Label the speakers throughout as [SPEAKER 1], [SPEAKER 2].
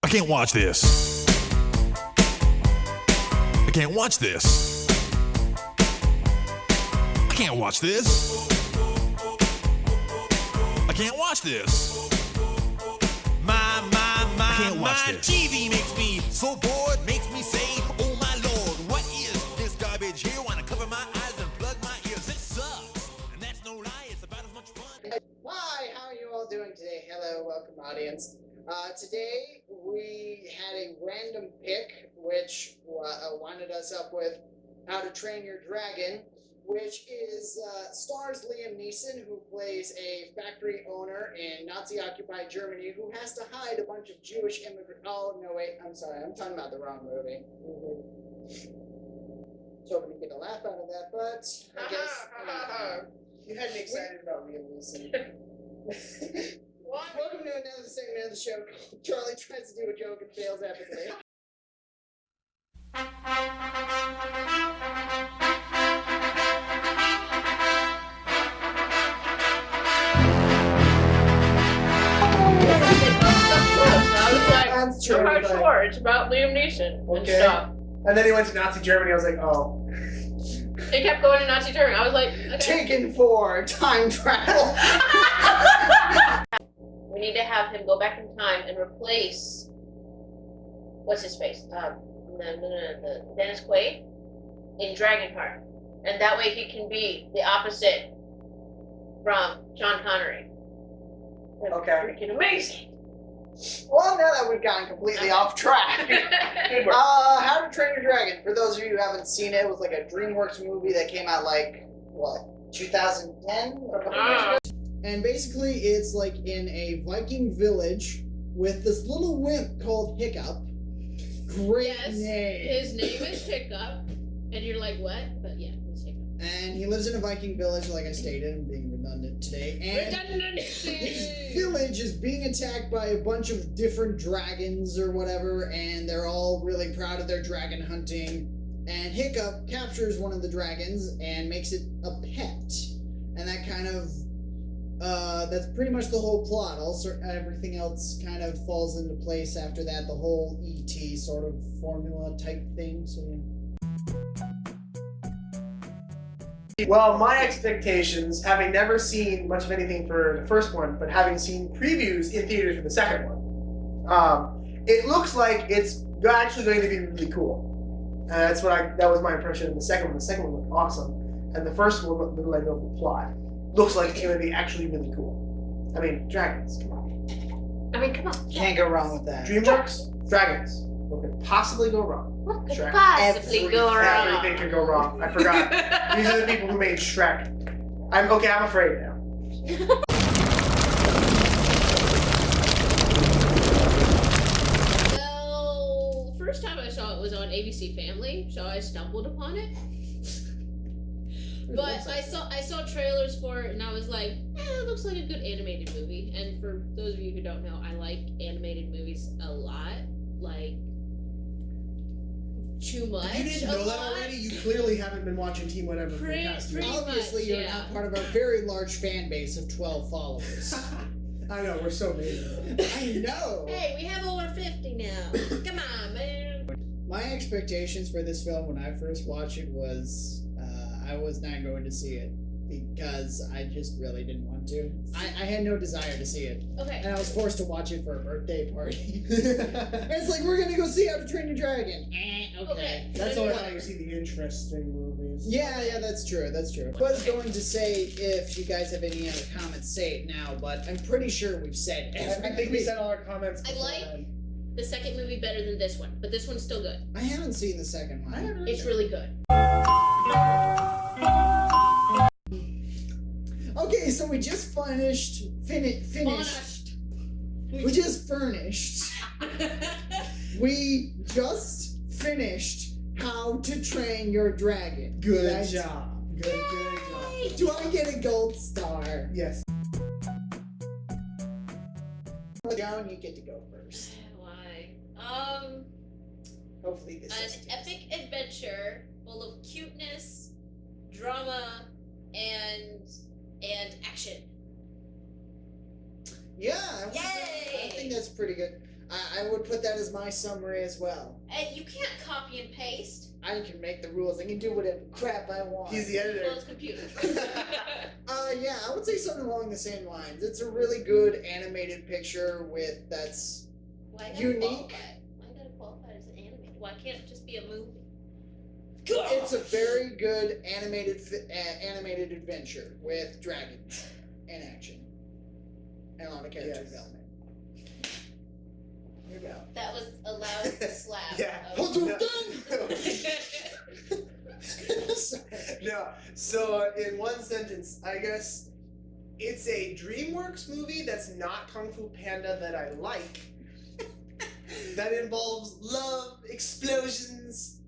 [SPEAKER 1] I can't watch this. I can't watch this. I can't watch this. I can't watch this. I can't watch this. TV makes me so bored, makes me say, oh my lord, what is this garbage here? Wanna cover my eyes and plug my ears. It sucks. And that's no lie, it's about as much fun.
[SPEAKER 2] Hi, how are you all doing today? Hello, welcome audience. Today we had a random pick which winded us up with How to Train Your Dragon, which is stars Liam Neeson, who plays a factory owner in Nazi-occupied Germany who has to hide a bunch of Jewish immigrants. Oh, no, wait, I'm sorry, I'm talking about the wrong movie. Was hoping to get a laugh out of that, but I guess... You had me excited about Liam Neeson. Welcome to another segment of the show. Charlie tries to do a joke and fails epically.
[SPEAKER 3] That's true. I'm sure it's about Liam Neeson and stuff.
[SPEAKER 4] And then he went to Nazi Germany. I was like, oh.
[SPEAKER 3] He kept going to Nazi Germany. I was like, okay.
[SPEAKER 2] Taken for time travel.
[SPEAKER 3] We need to have him go back in time and replace what's his face? The Dennis Quaid in Dragonheart, and that way he can be the opposite from Sean Connery. That'd be freaking amazing.
[SPEAKER 2] Well, now that we've gotten completely off track, How to Train Your Dragon. For those of you who haven't seen it, it was like a DreamWorks movie that came out like, what, 2010? Or a couple years ago? And basically it's like in a Viking village with this little wimp called Hiccup. Great name.
[SPEAKER 3] His name is Hiccup, and you're like, what? But yeah, it's Hiccup.
[SPEAKER 2] And he lives in a Viking village, like I stated. I'm being redundant today. And this village is being attacked by a bunch of different dragons or whatever, and they're all really proud of their dragon hunting. And Hiccup captures one of the dragons and makes it a pet. And that kind of, that's pretty much the whole plot. Also, everything else kind of falls into place after that. The whole E.T. sort of formula type thing, so yeah.
[SPEAKER 4] Well, my expectations, having never seen much of anything for the first one, but having seen previews in theaters for the second one, it looks like it's actually going to be really cool. That was my impression of the second one. The second one looked awesome, and the first one looked like the plot. Looks like it's going to be actually really cool. I mean, dragons, come on.
[SPEAKER 3] I mean, come on.
[SPEAKER 2] Can't go wrong with that.
[SPEAKER 4] DreamWorks, dragons. What could possibly go wrong?
[SPEAKER 3] What could possibly go wrong?
[SPEAKER 4] Everything could go wrong. I forgot. These are the people who made Shrek. I'm afraid now.
[SPEAKER 3] Well, first time I saw it was on ABC Family, so I stumbled upon it. But I saw trailers for it, and I was like, it looks like a good animated movie. And for those of you who don't know, I like animated movies a lot. Like, too much.
[SPEAKER 4] You didn't know that already? You clearly haven't been watching Team Whatever for the past year.
[SPEAKER 2] Obviously, you're not part of our very large fan base of 12 followers.
[SPEAKER 4] I know, we're so made.
[SPEAKER 2] I know.
[SPEAKER 3] Hey, we have over 50 now. Come on, man.
[SPEAKER 2] My expectations for this film when I first watched it was I was not going to see it because I just really didn't want to. I had no desire to see it.
[SPEAKER 3] Okay.
[SPEAKER 2] And I was forced to watch it for a birthday party. It's like, we're going to go see How to Train Your Dragon. Okay.
[SPEAKER 4] That's only how you see the interesting movies.
[SPEAKER 2] Yeah, that's true. That's true. I was going to say, if you guys have any other comments, say it now, but I'm pretty sure we've said it.
[SPEAKER 4] I think we said all our comments.
[SPEAKER 3] I like the second movie better than this one, but this one's still good.
[SPEAKER 2] I haven't seen the second one.
[SPEAKER 3] It's really good.
[SPEAKER 2] Okay, so we just finished. We just furnished. We just finished How to Train Your Dragon.
[SPEAKER 4] Good job. Good job.
[SPEAKER 2] Do I get a gold star?
[SPEAKER 4] Yes.
[SPEAKER 2] Joan, you get to go first.
[SPEAKER 3] Why?
[SPEAKER 2] Hopefully this is
[SPEAKER 3] an epic adventure full of cuteness, drama, and action.
[SPEAKER 2] Yeah, I think that's pretty good. I would put that as my summary as well.
[SPEAKER 3] And you can't copy and paste.
[SPEAKER 2] I can make the rules. I can do whatever crap I want.
[SPEAKER 4] He's the editor.
[SPEAKER 3] Close computer.
[SPEAKER 2] Yeah, I would say something along the same lines. It's a really good animated picture that's
[SPEAKER 3] Why
[SPEAKER 2] unique.
[SPEAKER 3] Why gotta qualify as an animated? Why can't it just be a movie?
[SPEAKER 2] It's a very good animated adventure with dragons and action and a lot of character
[SPEAKER 4] Yes.
[SPEAKER 2] development. Here we go.
[SPEAKER 3] That was a loud slap.
[SPEAKER 4] Yeah.
[SPEAKER 3] of-
[SPEAKER 4] No. So in one sentence, I guess it's a DreamWorks movie that's not Kung Fu Panda that I like. That involves love, explosions,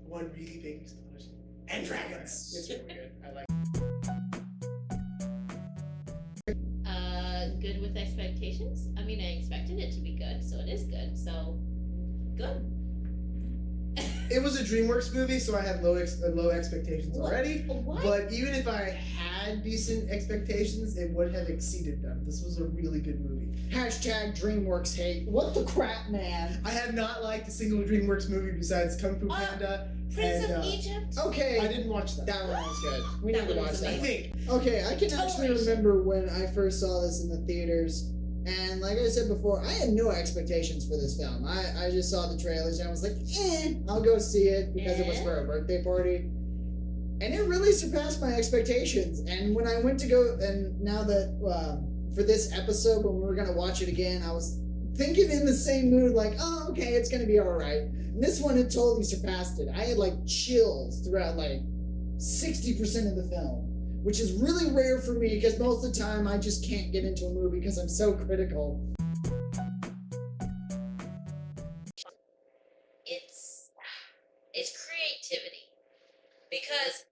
[SPEAKER 4] one really big explosion, and dragons. It's really good. I like.
[SPEAKER 3] Good with expectations. I mean, I expected it to be good, so it is good. So, good.
[SPEAKER 4] It was a DreamWorks movie, so I had low expectations
[SPEAKER 3] What?
[SPEAKER 4] already.
[SPEAKER 3] What?
[SPEAKER 4] But even if I had decent expectations, it would have exceeded them. This was a really good movie.
[SPEAKER 2] Hashtag DreamWorks hate. What the crap, man?
[SPEAKER 4] I have not liked a single DreamWorks movie besides Kung Fu Panda.
[SPEAKER 3] Prince
[SPEAKER 4] and,
[SPEAKER 3] of Egypt.
[SPEAKER 2] Okay.
[SPEAKER 4] I didn't watch that.
[SPEAKER 2] That one was good. We
[SPEAKER 3] That
[SPEAKER 2] need to
[SPEAKER 3] one
[SPEAKER 2] watch
[SPEAKER 3] was
[SPEAKER 2] that.
[SPEAKER 4] I
[SPEAKER 2] one.
[SPEAKER 4] think.
[SPEAKER 2] Okay, I can actually
[SPEAKER 3] Totally.
[SPEAKER 2] remember when I first saw this in the theaters, and like I said before, I had no expectations for this film. I just saw the trailers and I was like, I'll go see it because it was for a birthday party. And it really surpassed my expectations. And when I went to go, and now that for this episode, when we were going to watch it again, I was thinking in the same mood, like, oh, okay, it's going to be all right. And this one had totally surpassed it. I had like chills throughout like 60% of the film, which is really rare for me because most of the time I just can't get into a movie because I'm so critical.
[SPEAKER 3] It's creativity, because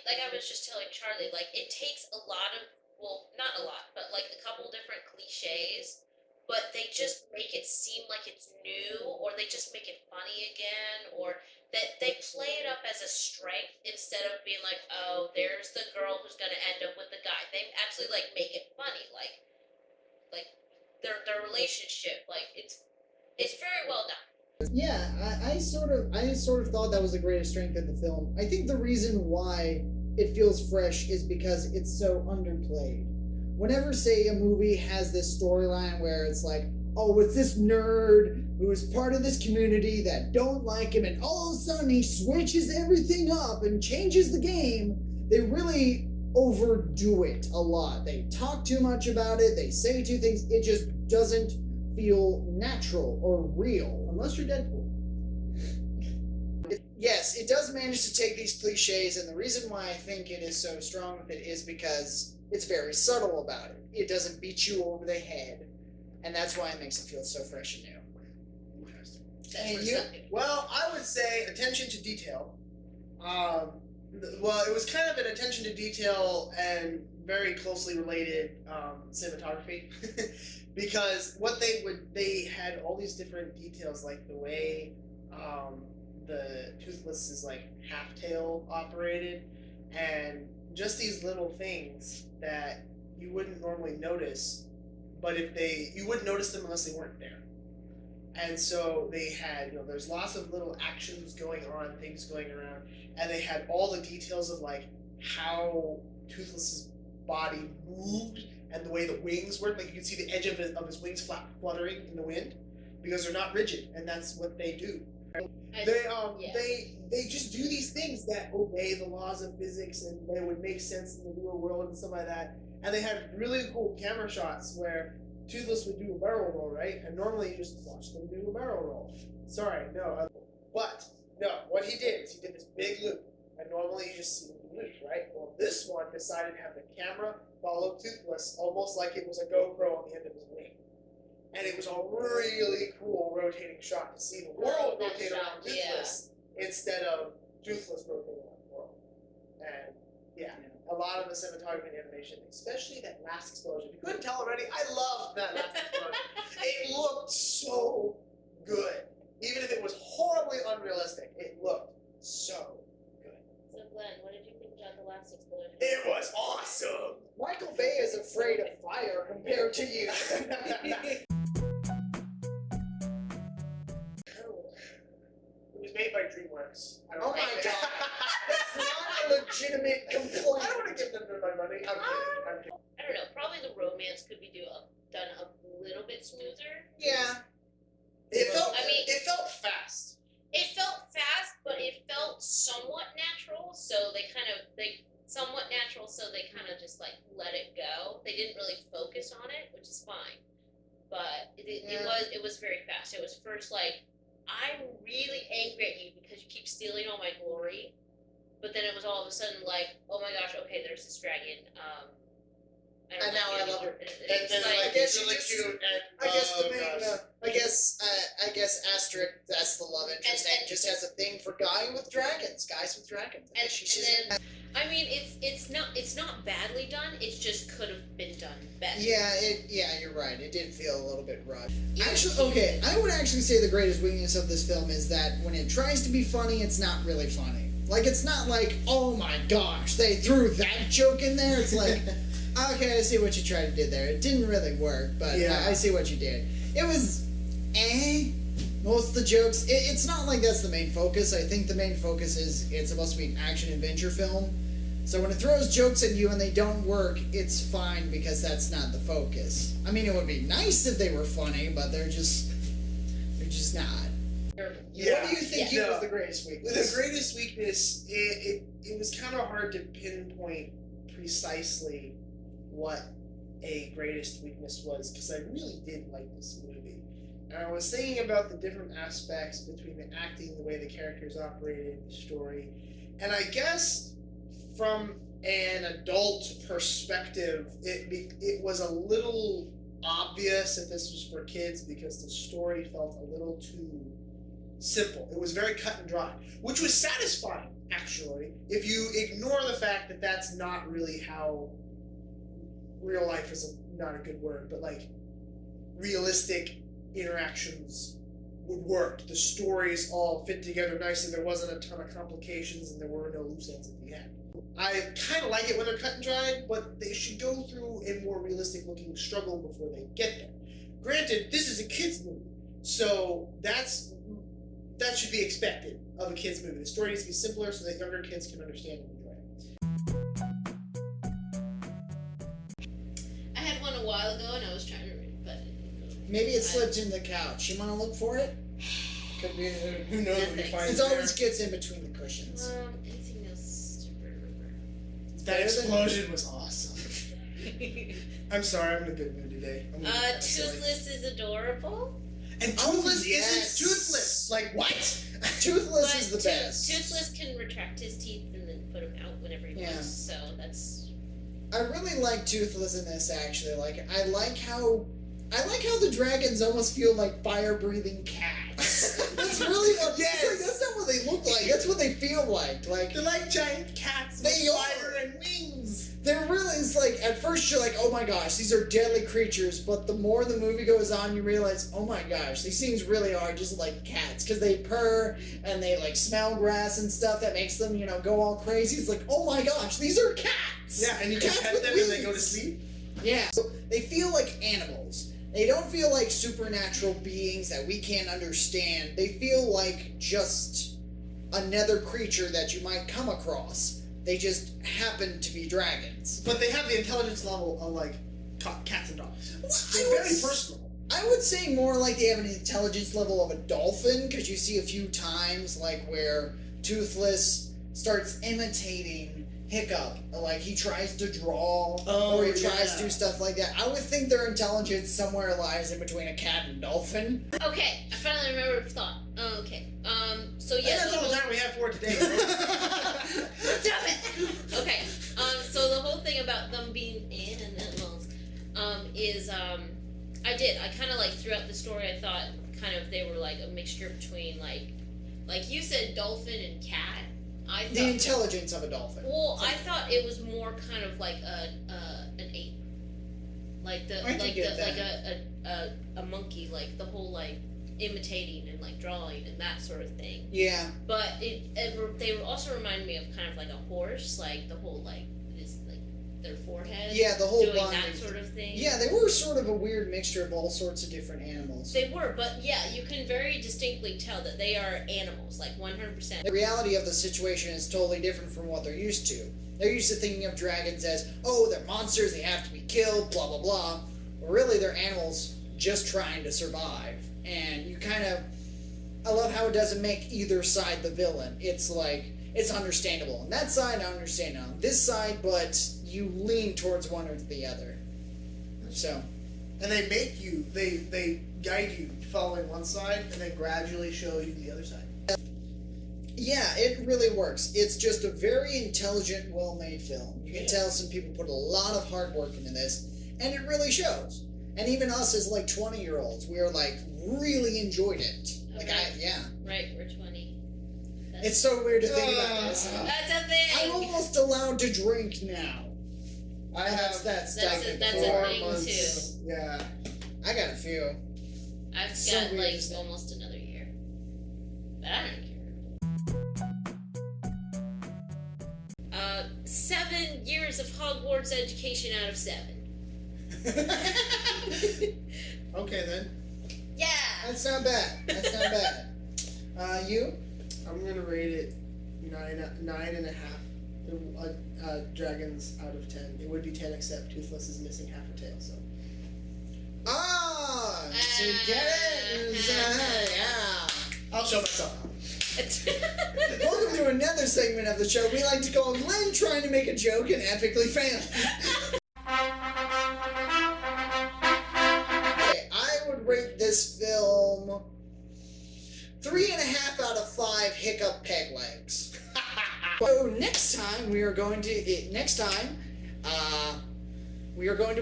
[SPEAKER 3] like I was just telling Charlie, like it takes a lot of, well, not a lot, but like a couple different cliches, but they just make it seem like it's new, or they just make it funny again, or that they play it up as a strength instead of being like, oh, there's the girl who's gonna end up with the guy. They actually like make it funny, like their relationship, like it's very well done.
[SPEAKER 2] Yeah, I sort of thought that was the greatest strength of the film. I think the reason why it feels fresh is because it's so underplayed. Whenever, say, a movie has this storyline where it's like, oh, it's this nerd who is part of this community that don't like him, and all of a sudden he switches everything up and changes the game, they really overdo it a lot. They talk too much about it, they say too things, it just doesn't feel natural or real, unless you're Deadpool. Yes, it does manage to take these cliches, and the reason why I think it is so strong with it is because it's very subtle about it. It doesn't beat you over the head, and that's why it makes it feel so fresh and new. And you?
[SPEAKER 4] Well, I would say attention to detail. Well, it was kind of an attention to detail and very closely related cinematography, because what they had all these different details, like the way the Toothless is like half tail operated, and just these little things that you wouldn't normally notice, but you wouldn't notice them unless they weren't there. And so they had, there's lots of little actions going on, things going around, and they had all the details of like how Toothless's body moved and the way the wings worked. Like you could see the edge of his wings fluttering in the wind because they're not rigid, and that's what they do. They just do these things that obey the laws of physics, and they would make sense in the real world and stuff like that. And they had really cool camera shots where Toothless would do a barrel roll, right? And normally you just watch them do a barrel roll. Sorry, no. But, no, what he did is he did this big loop. And normally you just see the loop, right? Well, this one decided to have the camera follow Toothless almost like it was a GoPro on the end of his wing. And it was a really cool rotating shot to see the world rotate around Toothless instead of Toothless rotating around the world. And, yeah. A lot of the cinematography and animation, especially that last explosion. You couldn't tell already, I loved that last explosion. It looked so good. Even if it was horribly unrealistic, it looked so good.
[SPEAKER 3] So Glenn, what did you think about the last explosion?
[SPEAKER 4] It was awesome!
[SPEAKER 2] Michael Bay is afraid of fire compared to you.
[SPEAKER 4] made by DreamWorks. I don't
[SPEAKER 2] Oh my
[SPEAKER 4] like it.
[SPEAKER 2] god. That's not a legitimate
[SPEAKER 4] I don't want
[SPEAKER 2] complaint.
[SPEAKER 4] to give them my money. I'm kidding. I'm kidding.
[SPEAKER 3] I don't know. Probably the romance could be done a little bit smoother.
[SPEAKER 5] Yeah. It felt.
[SPEAKER 3] I mean-
[SPEAKER 5] it felt fast.
[SPEAKER 3] It felt fast, but it felt somewhat natural. So they kind of just like let it go. They didn't really focus on it, which is fine. But it was very fast. It was first like, I'm really angry at you because you keep stealing all my glory. But then it was all of a sudden like, oh my gosh, okay, there's this dragon.
[SPEAKER 5] And now I love her.
[SPEAKER 3] It's
[SPEAKER 5] And
[SPEAKER 3] like,
[SPEAKER 5] I guess
[SPEAKER 4] really
[SPEAKER 5] you just-
[SPEAKER 4] cute. And,
[SPEAKER 5] I guess the
[SPEAKER 4] oh,
[SPEAKER 5] main.
[SPEAKER 4] gosh.
[SPEAKER 5] I guess Astrid. That's the love interest.
[SPEAKER 3] And-
[SPEAKER 5] And just has a thing for guys with dragons.
[SPEAKER 3] and then, I mean, it's not badly done. It just could have been done better.
[SPEAKER 5] Yeah, you're right. It did feel a little bit rushed.
[SPEAKER 2] Actually, okay, I would actually say the greatest weakness of this film is that when it tries to be funny, it's not really funny. Like, it's not like, oh my gosh, they threw that joke in there. It's like, okay, I see what you tried to do there. It didn't really work, but
[SPEAKER 4] Yeah.
[SPEAKER 2] I see what you did. It was, most of the jokes. It's not like that's the main focus. I think the main focus is it's supposed to be an action adventure film. So when it throws jokes at you and they don't work, it's fine because that's not the focus. I mean, it would be nice if they were funny, but they're just not.
[SPEAKER 5] What do you think
[SPEAKER 4] Yeah.
[SPEAKER 5] was the greatest weakness?
[SPEAKER 4] The greatest weakness, it was kind of hard to pinpoint precisely what a greatest weakness was because I really did like this movie. And I was thinking about the different aspects between the acting, the way the characters operated, the story, and I guess from an adult perspective, it was a little obvious that this was for kids because the story felt a little too simple. It was very cut and dry, which was satisfying, actually, if you ignore the fact that that's not really how real life is not a good word, but like realistic interactions would work. The stories all fit together nicely. There wasn't a ton of complications and there were no loose ends at the end. I kind of like it when they're cut and dried, but they should go through a more realistic looking struggle before they get there. Granted, this is a kid's movie, so that should be expected of a kid's movie. The story needs to be simpler so that younger kids can understand and enjoy it.
[SPEAKER 3] I had one a while ago and I was trying to read it, but
[SPEAKER 2] Maybe it slipped in the couch. You want to look for it?
[SPEAKER 5] Could be.
[SPEAKER 4] Who knows when you find
[SPEAKER 2] It
[SPEAKER 4] it
[SPEAKER 2] always
[SPEAKER 4] there.
[SPEAKER 2] gets in between the cushions.
[SPEAKER 3] anything else to remember?
[SPEAKER 4] That explosion was awesome. I'm sorry, I'm in a good mood today. I'm gonna be kinda silly.
[SPEAKER 3] Toothless is adorable.
[SPEAKER 4] And
[SPEAKER 2] Oh,
[SPEAKER 4] Toothless
[SPEAKER 2] yes.
[SPEAKER 4] isn't toothless. Like what?
[SPEAKER 2] Toothless
[SPEAKER 3] But
[SPEAKER 2] is the best.
[SPEAKER 3] Toothless can retract his teeth and then put them out whenever he
[SPEAKER 2] Yeah.
[SPEAKER 3] wants. So that's
[SPEAKER 2] I really like Toothless in this actually. Like I like how the dragons almost feel like fire-breathing cats. That's really what.
[SPEAKER 4] Yes.
[SPEAKER 2] Like, that's not what they look like. That's what they feel like. Like
[SPEAKER 4] They're like giant cats
[SPEAKER 2] They
[SPEAKER 4] with
[SPEAKER 2] are.
[SPEAKER 4] fire and wings.
[SPEAKER 2] they're really. It's like at first you're like, oh my gosh, these are deadly creatures. But the more the movie goes on, you realize, oh my gosh, these things really are just like cats because they purr and they like smell grass and stuff that makes them go all crazy. It's like, oh my gosh, these are cats.
[SPEAKER 4] Yeah, and you can
[SPEAKER 2] Cats
[SPEAKER 4] pet
[SPEAKER 2] with
[SPEAKER 4] them and they go to
[SPEAKER 2] wings.
[SPEAKER 4] sleep.
[SPEAKER 2] Yeah. So they feel like animals. They don't feel like supernatural beings that we can't understand. They feel like just another creature that you might come across. They just happen to be dragons.
[SPEAKER 4] But they have the intelligence level of like cats and dogs.
[SPEAKER 2] Well,
[SPEAKER 4] They're very personal.
[SPEAKER 2] I would say more like they have an intelligence level of a dolphin, because you see a few times like where Toothless starts imitating Hiccup, like he tries to draw or he tries to do stuff like that. I would think their intelligence somewhere lies in between a cat and dolphin.
[SPEAKER 3] okay. I finally remembered a thought. Oh, okay. So
[SPEAKER 4] And
[SPEAKER 3] yeah.
[SPEAKER 4] that's all the time we have for today.
[SPEAKER 3] Stop it. Okay. So the whole thing about them being animals, is I kind of like throughout the story I thought kind of they were like a mixture between like you said dolphin and cat. I thought,
[SPEAKER 2] The intelligence of a dolphin.
[SPEAKER 3] well, I thought it was more kind of like an ape, like
[SPEAKER 2] I can get that.
[SPEAKER 3] like a monkey, like the whole like imitating and like drawing and that sort of thing.
[SPEAKER 2] Yeah.
[SPEAKER 3] But they also remind me of kind of like a horse, like the whole like this like their forehead.
[SPEAKER 2] Yeah, the whole
[SPEAKER 3] doing
[SPEAKER 2] bonding.
[SPEAKER 3] that sort of thing.
[SPEAKER 2] Yeah, they were sort of a weird mixture of all sorts of different animals.
[SPEAKER 3] They were, but yeah, you can very distinctly tell that they are animals, like 100%.
[SPEAKER 2] The reality of the situation is totally different from what they're used to. They're used to thinking of dragons as, oh, they're monsters, they have to be killed, blah, blah, blah. But really, they're animals just trying to survive. And you kind of... I love how it doesn't make either side the villain. It's like, it's understandable. On that side, I understand. On this side, but you lean towards one or the other. So...
[SPEAKER 4] And they make you, they guide you following one side and then gradually show you the other side.
[SPEAKER 2] Yeah, it really works. It's just a very intelligent, well-made film. You can tell some people put a lot of hard work into this, and it really shows. And even us as like 20-year-olds, we're like really enjoyed it. Like
[SPEAKER 3] Right, we're 20.
[SPEAKER 2] It's so weird to think about this.
[SPEAKER 3] That's a thing.
[SPEAKER 2] I'm almost allowed to drink now.
[SPEAKER 4] That's
[SPEAKER 3] that's a thing too.
[SPEAKER 4] Yeah.
[SPEAKER 2] I got a few.
[SPEAKER 3] I've
[SPEAKER 2] So
[SPEAKER 3] got
[SPEAKER 2] weird,
[SPEAKER 3] like
[SPEAKER 2] isn't it?
[SPEAKER 3] almost another year, but I don't care. 7 years of Hogwarts education out of 7.
[SPEAKER 4] Okay then.
[SPEAKER 3] Yeah.
[SPEAKER 2] That's not bad. That's not bad. You?
[SPEAKER 4] I'm gonna rate it 9.5. Dragons out of 10. It would be 10 except Toothless is missing half her tail, so.
[SPEAKER 2] Ah, so you get it? Yeah.
[SPEAKER 4] I'll show myself out.
[SPEAKER 2] Welcome to another segment of the show we like to call Glenn trying to make a joke and epically failing. Okay, I would rate this film 3.5 out of 5 hiccup peg legs. So next time we are going to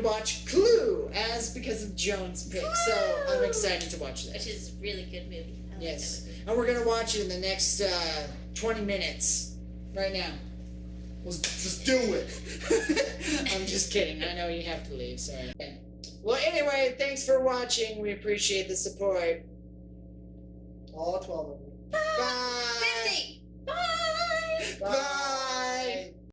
[SPEAKER 2] watch Clue because of Joan's pick. So I'm excited to watch that.
[SPEAKER 3] Which is a really good movie. I like
[SPEAKER 2] Yes.
[SPEAKER 3] that movie.
[SPEAKER 2] And we're going to watch it in the next 20 minutes. Right now.
[SPEAKER 4] Let's just do it.
[SPEAKER 2] I'm just kidding. I know you have to leave. Sorry. Well, anyway, thanks for watching. We appreciate the support.
[SPEAKER 4] All 12 of them.
[SPEAKER 2] Bye.